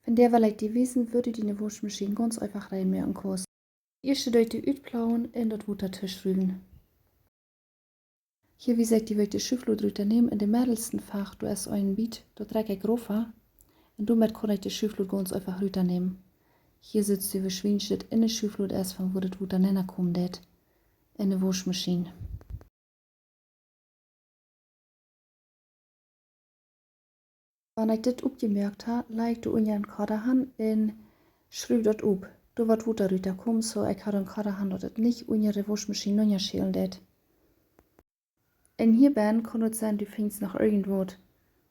Wenn der vielleicht die wissen, würde die eine Waschmaschine ganz einfach reinmerken können. Eerst durch die uitplauwen en dat wordt tussen rüben. Hier wie gesagt, die wird die Schifflot nehmen in dem mittelsten Fach, du hast einen Beat, dort dreck ich rofa, und damit kann ich die Schifflot ganz einfach nehmen. Hier sitzt die Verschwindet in der Schifflot erst von wo das Wutter nennen kommt, in der Waschmaschine. Wenn ich das abgemerkt habe, lege ich in Kaderhand und schreibe das ab. Da wird Wutter kommen, so ich habe in Kaderhand, dass das nicht in der Waschmaschine noch schälen wird. Und hierbei kann es sein, du findest noch irgendwas.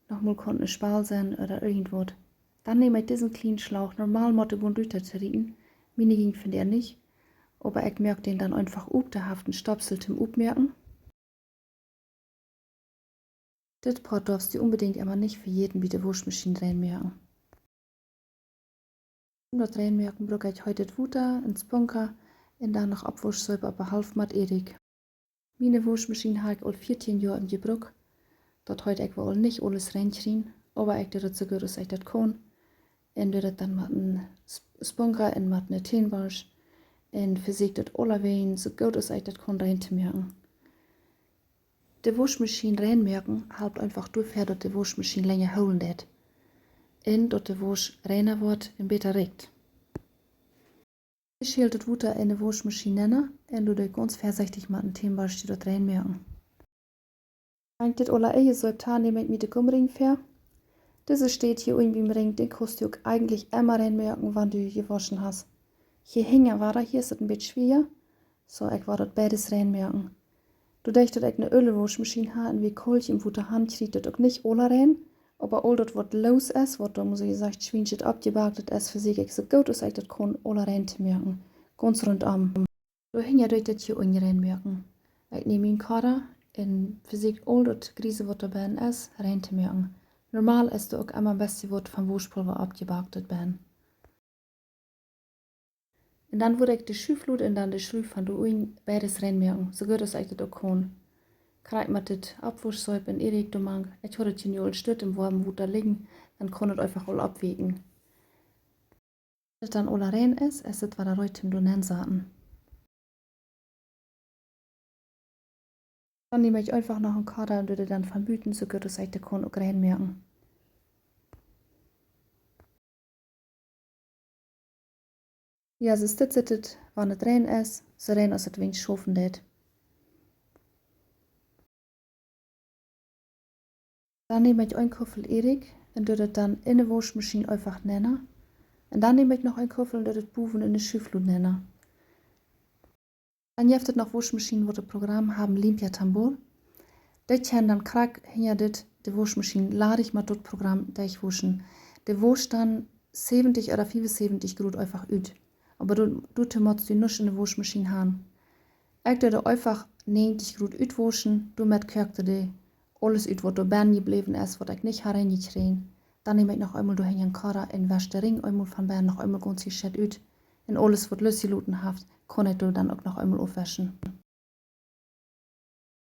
Nochmal kann ein Spal sein oder irgendwas. Dann nehme ich diesen kleinen Schlauch normal mit dem Bund durchzurieden. Meine ging finde er nicht. Aber ich merke den dann einfach ab, da haft einen Stöpsel zum Abmerken. Das Part darfst du unbedingt aber nicht für jeden bei der Waschmaschine reinmerken. Um das reinmerken, brauche ich heute das Wutter, ein Spunker und dann noch Abwaschsäube, aber halb mit Erik. Meine Waschmaschine habe ich all 14 Jahre in Gebrauch. Dort heute ich wohl nicht alles reinkriegen, aber ich das so gut, dass ich das kann. Und das dann mit einem Spunker und mit einer Teenwasch. Und versucht das allerweil so gut, dass ich das kann reinzumerken. Die Waschmaschine reinmerken hilft einfach dafür, dass die Waschmaschine länger holen wird. Und dass die Wasch reiner wird und besser riecht. Ich schäle das Wasser in die Waschmaschine und du ganz vorsichtig mit dem Teenwasch dort reinmerken. Wenn ich das allererst nehme ich mit dem Gummring fair. Diese steht hier irgendwie im Ring, den kannst du eigentlich immer reinmerken, wenn du gewaschen hast. Hier hängen war hier ist es ein bisschen schwer, so ich war dort beides reinmerken. Du denkst, dass ich eine Ölwaschmaschine habe und wie kalt im Wutter Hand kriegt das auch nicht alle rein, aber all das, was los ist, was da muss ich sagen, schwindet abgebackt ist, versuche ich so gut, dass ich das kann, alle reinzumerken. Ganz rundum. Du hängen durch das hier unten reinmerken. Ich nehme meinen Kader und versuche all das Grise, was da drin ist, reinzumerken. Normal ist du auch immer am besten was vom Waschpulver abgebackt bin. Und dann würde ich die Schüfflut und dann die Schüff von der Uin beides reinmerken, so gut dass ich das auch kann. Kann ich mit das Abwaschsäub in Erik domang, ich habe das hier nicht stört im warmen Wasser liegen, dann kann ich einfach all abwägen. Wenn das dann all rein ist es war der Leute im Donen saten. Dann nehme ich einfach noch einen Kader und würde dann von Büten, so gut dass ich das kann auch reinmerken. Ja, so sitzt es, wenn es rein ist, so rein als es wenig schaffen wird. Dann nehme ich einen Köffel Erik und würde das dann in der Waschmaschine einfach nennen. Und dann nehme ich noch einen Köffel und würde das Buven in der Schüfflut nennen. Dann gibt es noch Waschmaschinen, wo das Programm haben Limpia Tambor. Das kann dann krack hinter das, die Waschmaschine lade ich mit das Programm durchwaschen. Der wascht dann 70 oder 75 Grad einfach aus. Aber du musst du nicht in der Waschmaschine haben. Ich würde einfach 90 Grad auswaschen, damit kriegst du alles aus, was da drin geblieben ist, was ich nicht hereingekriegt. Dann nehme ich noch einmal durch den Kader und wasche den Ring einmal von Bern noch einmal ganz gescheit aus. Und alles, was losgelassen hat, kann ich dann auch noch einmal aufwaschen.